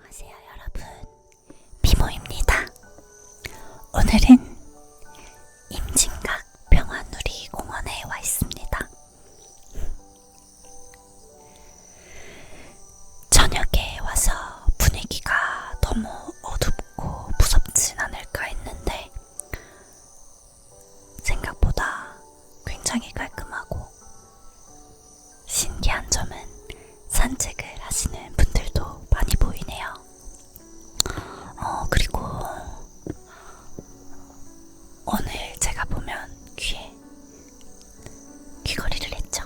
안녕하세요 여러분, 비모입니다. 오늘은 임진각 평화누리 공원에 와 있습니다. 저녁에 와서 분위기가 너무 어둡고 무섭진 않을까 했는데 생각보다 굉장히 깔끔하고 신기한 점은 산책을 하시는 분들도 많이 보이네요. 그리고 오늘 제가 보면 귀에 귀걸이를 했죠.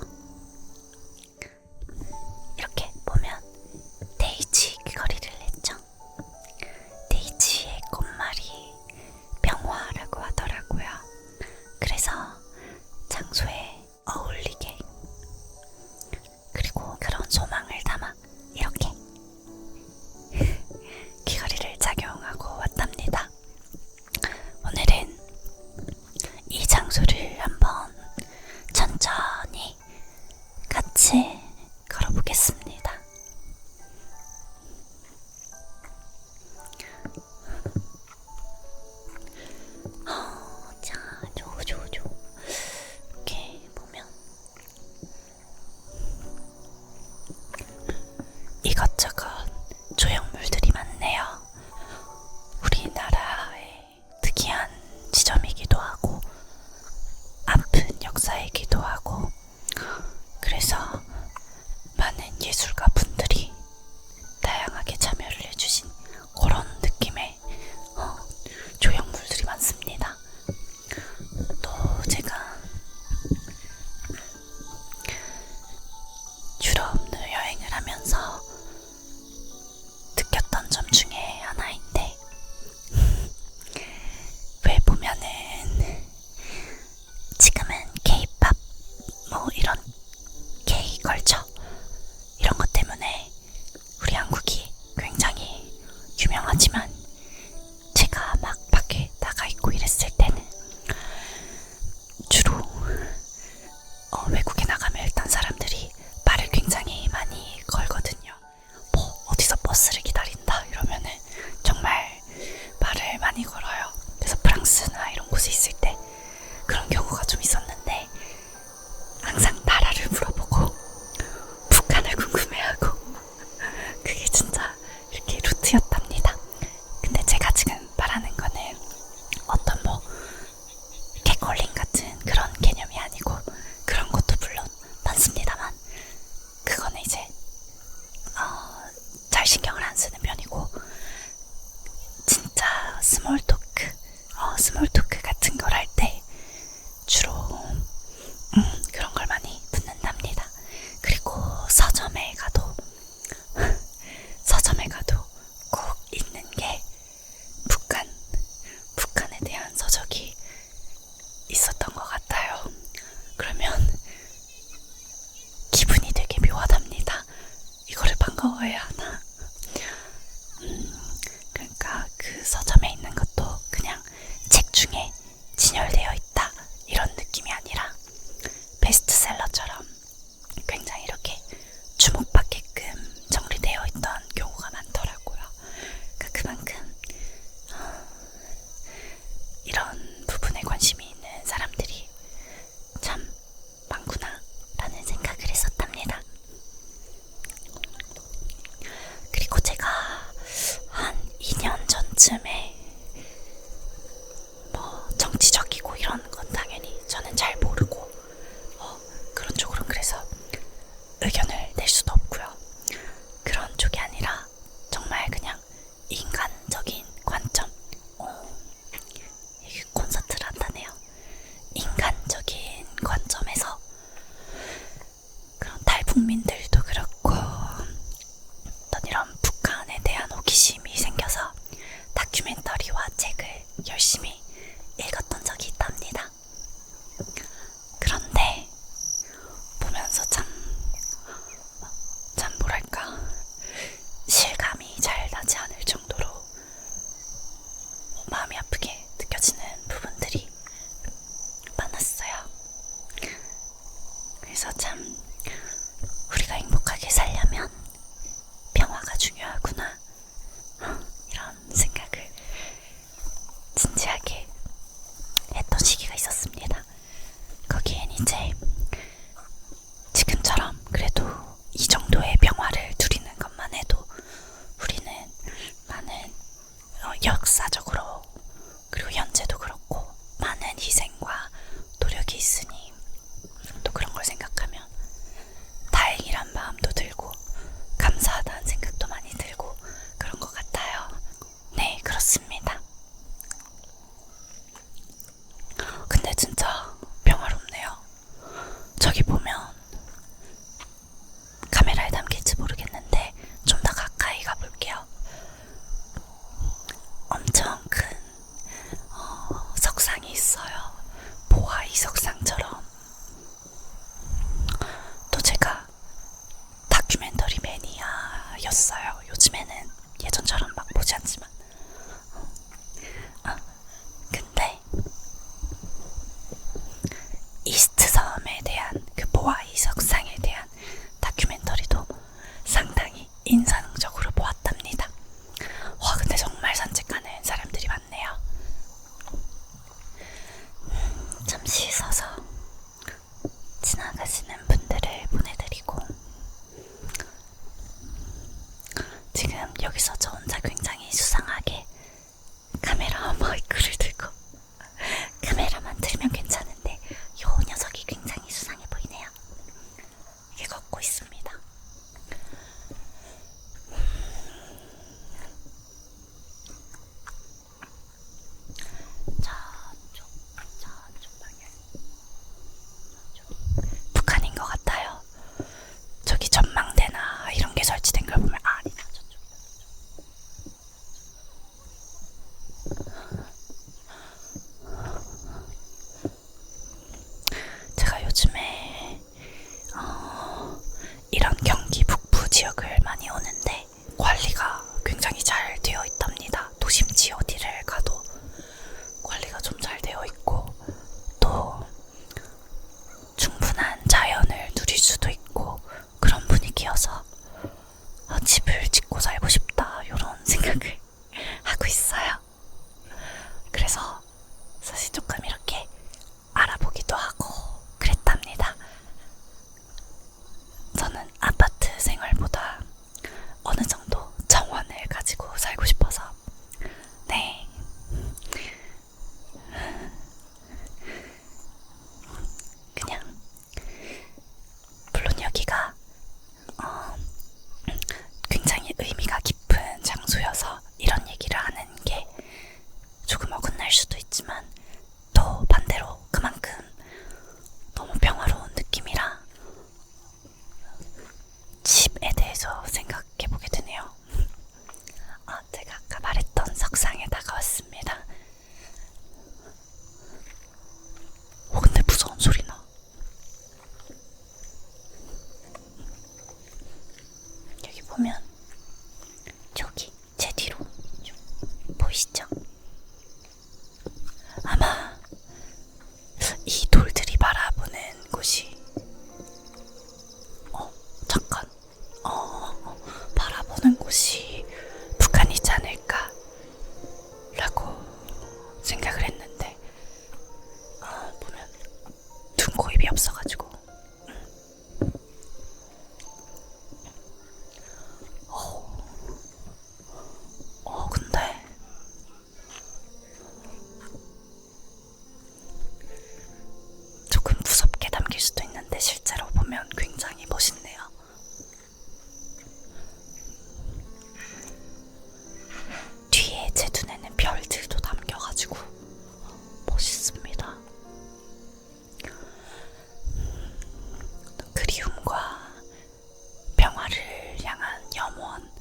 이렇게 보면 데이지 귀걸이를 했죠. 데이지의 꽃말이 병화라고 하더라고요. 그래서 장소에 어울리게, 그리고 그런 소망을 담아 이렇게 귀걸이를 착용하고 왔답니다. 오늘은 이 장소를 한번 천천히 같이 걸어보겠습니다. 자, 이렇게 보면 이것저것 조형물들이 많네요. 우리나라의 특이한 지점이기도 하고 아픈 역사이기도 하고, 그래서 많은 예술가 분들이 다양하게 참여를 해주신 그런 느낌의 조형물들이 많습니다. 또 제가 유럽 여행을 하면서 느꼈던 점 중에 하나인데, 왜 보면은 지금은 K-팝 이런 K-컬처 이런 것 때문에 우리 한국이 굉장히 유명하지만, 제가 막 밖에 나가 있고 이랬을 때는 주로 외국에 나가면 일단 사람들이 말을 굉장히 많이 걸거든요. 어디서 버스를 기다린다 이러면은 정말 말을 많이 걸어요. 그래서 프랑스나 이런 곳에 있을 때 그런 경우가 좀 있었는데, 항상 나라를 물어보고 북한을 궁금해하고 그게 진짜 이렇게 루트였답니다. 근데 제가 지금 말하는 거는 어떤 catcalling 같은 그런 개념이 아니고, 그런 것도 물론 많습니다만 그거는 이제 잘 신경을 안 쓰는 편이고, 진짜 스몰 토크 같은 걸 할 때 주로 그런 걸 많이 붙는답니다. 그리고 서점에 가도 꼭 있는 게 북한에 대한 서적이 있었던 것 같아요. 그러면 기분이 되게 묘하답니다. 이거를 반가워해야 하나? 그러니까 그 서점에 있는 것도 그냥 책 중에 진열되어 있다 이런 느낌이 아니라 베스트셀러처럼 굉장히 이렇게 주목받게끔 정리되어 있던 경우가 많더라고요. 그만큼 이런 부분에 관심이 있는 사람들이 참 많구나 라는 생각을 했었답니다. 그리고 제가 한 2년 전쯤에 정치적이고 이런 건 당연히 저는 잘 모르고 그런 쪽으로는 그래서 의견을 낼 수도 없고요. 그런 쪽이 아니라 정말 그냥 인간적인 관점, 이게 콘서트를 한다네요. 인간적인 관점에서 그런 탈북민들도 그렇고 어떤 이런 북한에 대한 호기심이 생겨서 다큐멘터리와 책을 열심히 읽었던 적이 있답니다. 그런데 보면서 참 뭐랄까, 실감이 잘 나지 않을 정도로 마음이 아프게 느껴지는 부분들이 많았어요. 그래서 참 우리가 행복하게 살려면 평화가 중요하구나 있어서 지나가시는 분들을 보내드리고, 지금 여기서 저 혼자 굉장히 수상하게 카메라 마이크를 들고 카메라만 들면 괜찮은데 요 녀석이 굉장히 수상해 보이네요. 이렇게 걷고 있습니다. 저쪽 방향. 북한인 것 같아요. 저기 전망대나 이런 게 설치된 걸 보면 아니다, 저쪽이다. 제가 요즘에 이런 경기 북부 지역을 많이 오는데 관리가 굉장히 잘 되어 있답니다. 도심지 어디를 가도 관리가 좀 잘 되어 있고, 또 충분한 자연을 누릴 수도 있고 그런 분위기여서 집을 짓고 살고 싶다 이런 생각을 하고 있어요. 그래서 사실 조금 이렇게 알아보기도 하고 그랬답니다. 저는 아파트 생활보다 어느 정도 정원을 가지고 살고 싶어서. 네. 그냥 물론 여기가 굉장히 의미가 깊은 장소여서 이런 얘기를 하는 게 조금 어긋날 수도 있지만, 또 반대로 그만큼 너무 평화로운 느낌이라 집에 대해서 생각해보게 되네요. 제가 아까 말했던 석상에 다가왔습니다. 근데 무서운 소리 나. 여기 보면 저기 제 뒤로 보이시죠? 아마 이 돌들이 바라보는 곳이 잠깐 바라보는 곳이 북한이지 않을까 라고 생각을 했는데, 보면 눈, 코, 입이 없어가지고 근데 조금 무섭게 담길 수도 있는데 실제로 보면 굉장히 멋있네요. 뒤에 제 눈에는 별들도 담겨가지고 멋있습니다. 그리움과 평화를 향한 염원,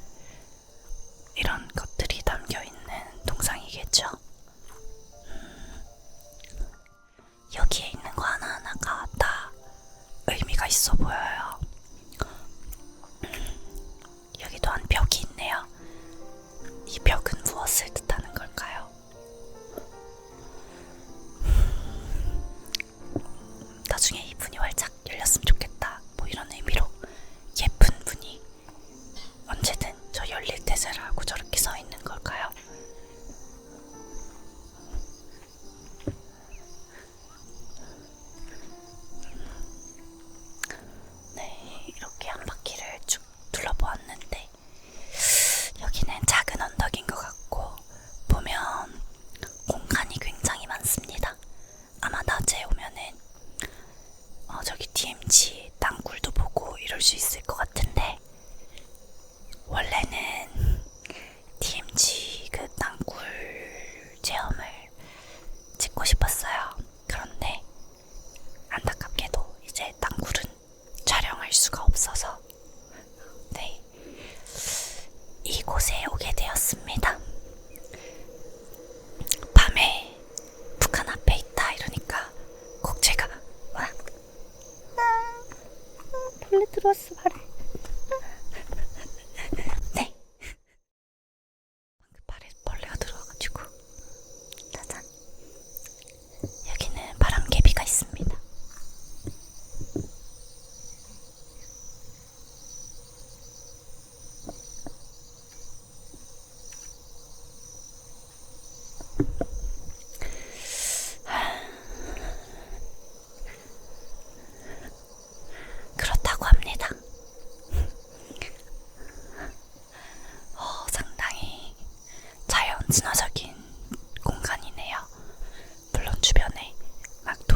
이런 것들이 담겨있는 동상이겠죠. 여기에 있는 거 하나하나가 다 의미가 있어 보여요. 여기도 한 벽이 있네요. 이 벽은 무엇을 뜻하는 걸까요? 나중에 이 문이 활짝 열렸으면 좋겠다, 뭐 이런 의미로 예쁜 문이 언제든 저 열릴 때세라고 저렇게 써 있는 걸까요? 네, 이렇게 한 바퀴를 쭉 둘러보았는데 여기는 작은 언덕인 것 같고, 보면 공간이 굉장히 많습니다. 아마 낮에 오면은 저기 DMZ 땅굴도 보고 이럴 수 있을 것 같은데, 원래는 DMZ 그 땅굴 체험을 찍고 싶었어요. 그런데 안타깝게도 이제 땅굴은 촬영할 수가 없어서 네, 이곳에 오게 되었습니다. 밤에 북한 앞에 있다 이러니까 꼭 제가 벌레 들어왔어 발에. 네, 방금 발에 벌레가 들어와가지고. 짜잔. 여기는 바람개비가 있습니다.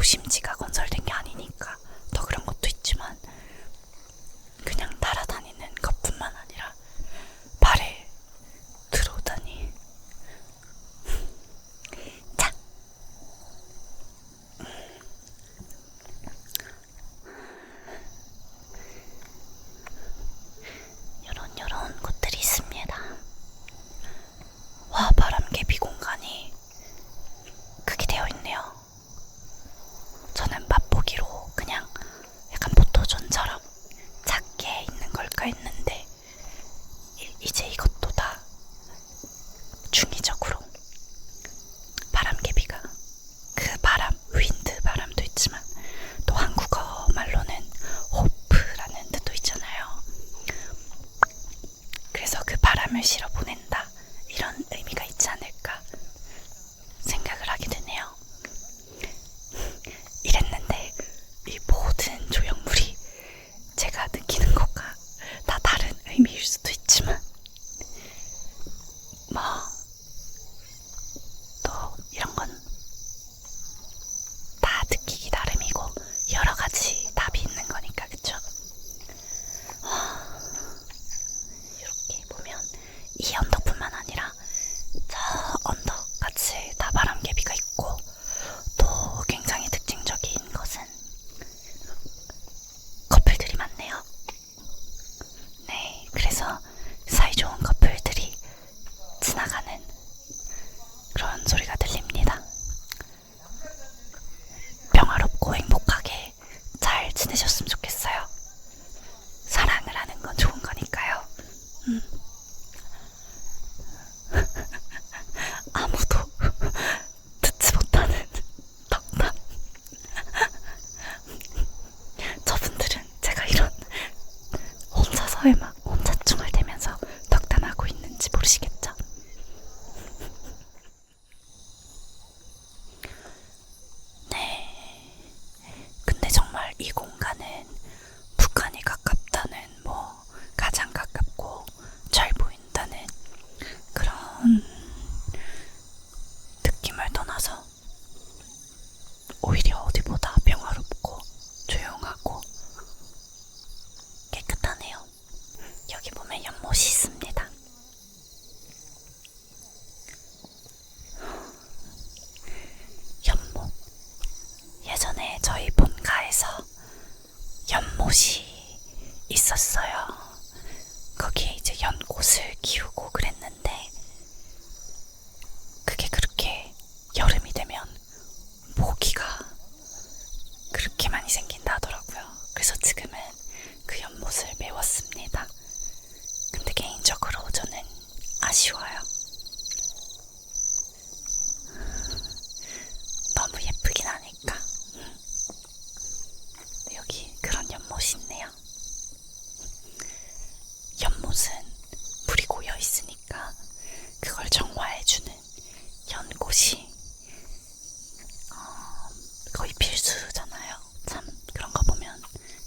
도심지가 건설된 게 아니니까 더 그런 것도 있지만 그냥 날아다니는 것뿐만 아니라 발에 들어오다니. 자, 요런 곳들이 있습니다. 와, 바람개비 공간이 크게 되어 있네요. 저는 맛보기로 그냥 약간 포토존처럼 작게 있는 걸까 했는데 이제 이것도 다 중의적으로 바람개비가 그 바람, 윈드 바람도 있지만 또 한국어 말로는 호프라는 뜻도 있잖아요. 그래서 그 바람을 실어 보낸다, 이런 의미가 있지 않을까 생각을 하게 되네요. 이랬는데 이 모든 조형물이 제가 느끼는 것과 다 다른 의미일 수도 있지만 뭐 또 이런 건 다 느끼기 나름이고 여러 가지 답이 있는 거니까, 그쵸? 이렇게 보면 이 언덕뿐만 아니라 저 언덕같이 다 바람개비가 있고, 또 굉장히 특징적인 것은 커플들이 많네요. 네, 그래서 사이좋은 커플들이 지나가는 그런 소리가 들립니다. 평화롭고 행복하게 잘 지내셨으면 좋겠어요. 사랑을 하는 건 좋은 거니까요. 아무도 듣지 못하는 덕담. 저분들은 제가 이런 혼자서의 막 혼자 중얼대면서 덕담하고 있는지 모르시겠죠? 네. 근데 정말 이 공간은 북한이 가깝다는, 뭐 가장 가깝고 잘 보인다는 그런 느낌을 떠나서 오히려 어디보다 평화롭고 조용하고 깨끗하네요. 여기 보면 연못이 있습니다. 연못. 예전에 저희 본가에서 연못이 있었어요. 거기에 이제 연꽃을 키우고 그랬는데 그게 그렇게 여름이 되면 모기가 그렇게 많이 생긴다 하더라고요. 그래서 지금은 그 연못을 메웠습니다. 근데 개인적으로 저는 아쉬워요. 너무 예쁘긴 하니까. 여기 그런 연못이 있네요. 연못은 물이 고여 있으니까 그걸 정화해주는 연꽃이 거의 필수잖아요. 참 그런 거 보면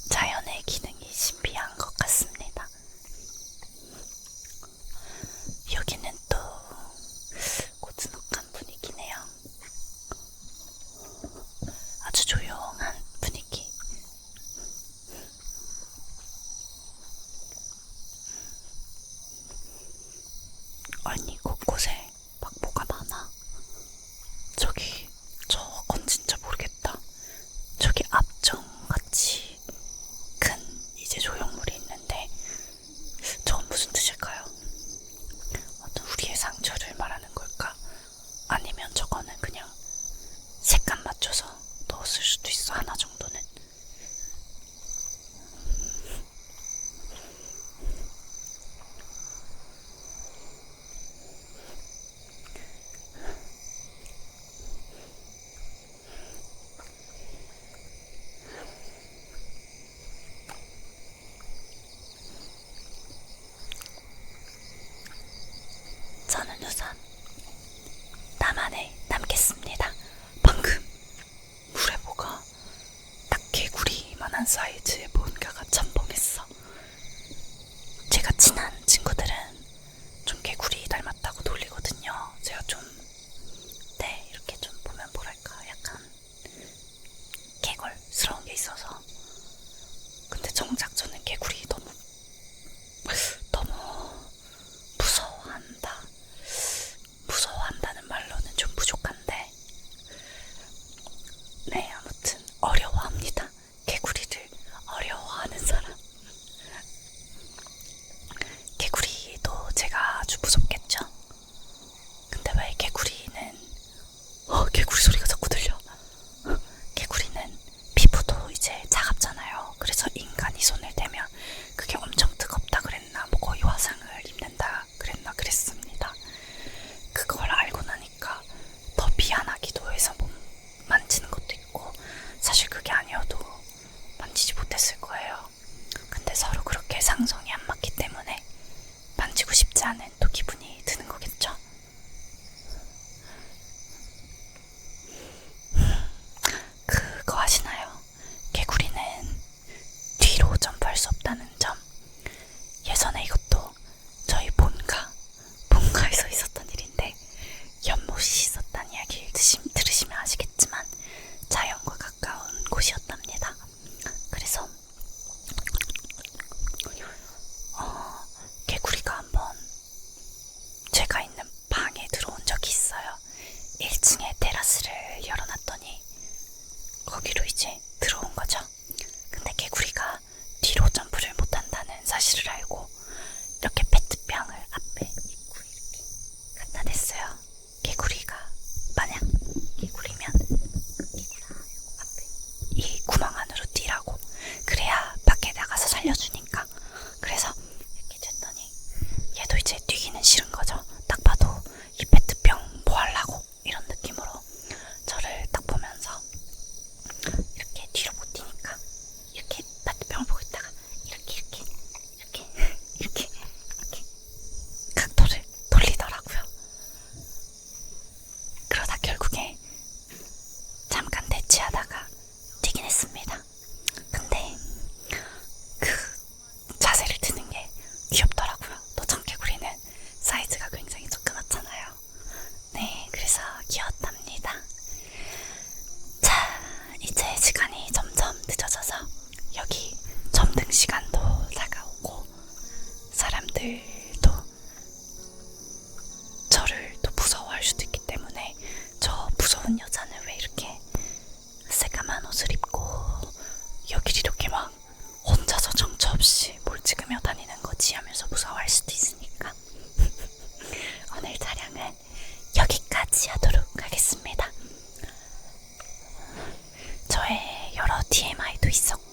자연의 기능이 신비한 것 같습니다. 여기는 또 고즈넉한 분위기네요. 아주 조용한 분위기. 아니, 곳곳에 막 뭐가 많아. 저기 저건 진짜 모르겠다. 저기 압정같이 큰 이제 조형물이 있는데 저건 무슨 뜻일까요? 어떤 우리의 상처를 말하는 걸까? 아니면 저거는 그냥 색감 맞춰서 넣었을 수도 있어, 하나 정도는. 저는 우선 나만의 남겠습니다. 방금 물에 뭐가 딱 개구리만한 사이즈의 뭔가가 첨벙했어. 제가 친한 친구들은 좀 개구리 닮았다고 놀리거든요. 제가 좀, 네, 이렇게 좀 보면 뭐랄까, 약간 있어서. 근데 정작 저는 개구리 너무 무서워한다는 말로는 좀 부족한데, 네, 아무튼 어려워합니다. 개구리를 어려워하는 사람. 개구리도 제가 아주 무섭겠죠? 근데 왜 개구리는 개구리 소리가 자꾸 들려. 개구리는 피부도 이제 차갑잖아요. 그래서 인간이 손을 대면 그게 엄청 뜨겁다 그랬나, 뭐 거의 화상을 입는다 그랬나 그랬습니다. 그걸 알고 나니까 더 미안하기도 해서 못 만지는 것도 있고, 사실 그게 아니어도 만지지 못했을 거예요. 근데 서로 그렇게 상성이 안 맞기 때문에 만지고 싶지 않은 또 기분이 드는 거겠죠. 그거 아시나요? 개구리는 뒤로 점프할 수 없다는 점. 예전에 이것도 저희 본가에서 있었던 일인데, 연못이 있었다는 이야기를 들으시면 아시겠지만 자연과 가까운 곳이었답니다. 그래서 개구리가 한번 제가 있는 방에 들어온 적이 있어요. 1층에 테라스를 열어놨더니 거기로 이제 들어온 거죠. 근데 개구리가 뒤로 점프를 못한다는 사실을 알고 이렇게 페트병을 앞에 입고 이렇게 갖다 댔어요. 개구리가 만약 개구리면 개구라 앞에 이 구멍 안으로 뛰라고, 그래야 밖에 나가서 살려주니까. 그래서 이렇게 됐더니 얘도 이제 뛰기는 싫은 거죠. 딱 봐도 이 페트병 뭐 하려고, 이런 느낌으로 저를 딱 보면서 이렇게 뒤로 못 뛰니까 이렇게 페트병을 보고 있다가 이렇게 각도를 돌리더라고요. 그러다 결국에 잠깐 대치하다가 뛰긴 했습니다. 근데 그 자세를 드는 게 귀엽더라고요. 또 청개구리는 사이즈가 굉장히 조그맣잖아요. 네, 그래서 귀여웠답니다. 자, 이제 시간이 점점 늦어져서 여기 점등 시간도 다가오고, 사람들도 저를 또 무서워할 수도 있기 때문에, 저 무서운 여자는 왜 이렇게 새까만 옷을 입고 여길 이렇게 막 혼자서 정처 없이 뭘 찍으며 다니는 거지 하면서 무서워할 수도 있으니까 오늘 촬영은 여기까지 하도록 하겠습니다. 저의 여러 TMI도 있었고